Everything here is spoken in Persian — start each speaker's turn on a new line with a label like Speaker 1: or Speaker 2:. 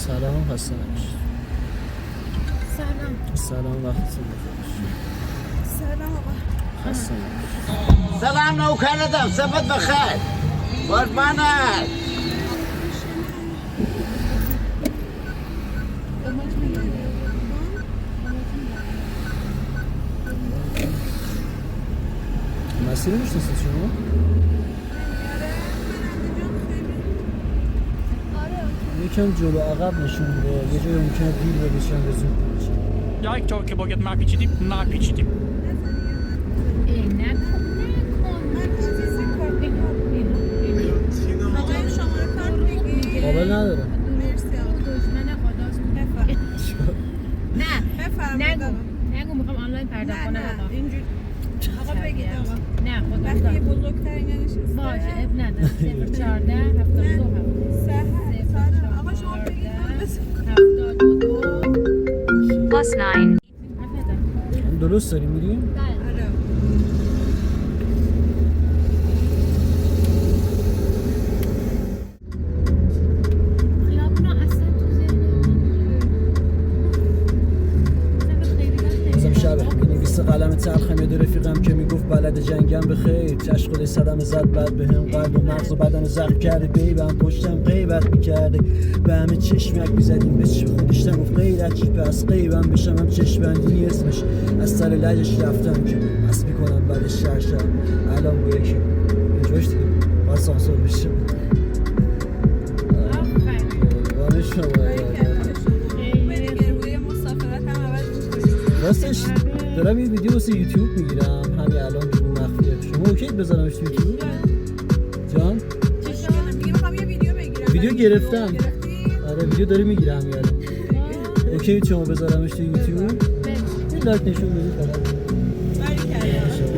Speaker 1: سلام خسته نباشید. سلام وقتتون بخیر.
Speaker 2: سلام آقا.
Speaker 1: خسته نباشید.
Speaker 3: سلام نوکرتم صبحت بخیر قربانت.
Speaker 1: مسیر میشناسید شما؟ یکم جلو عقب نشون بده، یه جایی ممکنه دیر بشن به زود بشن.
Speaker 4: یک تا که باید نپیچیدیم نپیچیدیم.
Speaker 1: قابل نداره.
Speaker 5: نگو میخوام آنلاین پرداخت کنم.
Speaker 2: نه اینجوری آقا بگید آقا.
Speaker 5: نه خدا
Speaker 2: وقتی یه بزرگترین نشسته
Speaker 5: باشه اب نداره 014 72
Speaker 2: آقا شما بگید
Speaker 5: 72
Speaker 6: plus 9.
Speaker 1: درست داریم میریم؟
Speaker 2: آره
Speaker 5: خیابونا اصلا تو
Speaker 1: بازم شبه مینویسه قلم تلخم یاد رفیقم که میگفت بلد جنگم به خیر چشم خودش صدمه زد بعد به هم قلب و مغز و بدن زخم کرده بیبم پشتم غیبت میکرده به همه چشمک میزدیم به چشم خودش نگفت غیرت چی پس غیبم بشم هم چشمندی اسمش از سر لجش رفتم که مست میکنم بعدش شرشم الان با یکی اینجاش دیگه باید سانسور بشه وانه شما
Speaker 2: روی مسافرت هم عوض می‌کنی.
Speaker 1: راستش دارم یه ویدیو واسه یوتیوب میگیرم همین الان که مخفیه شما اوکی بذارمش تو یوتیوب جان
Speaker 2: دیگه می‌خوام یه ویدیو بگیرم.
Speaker 1: ویدیو گرفتم
Speaker 2: گرفتی؟
Speaker 1: آره ویدیو داره میگیرم همین الان اوکی شما بذارمش تو یوتیوب این لایک نشون بدید فقط
Speaker 2: باریکلا.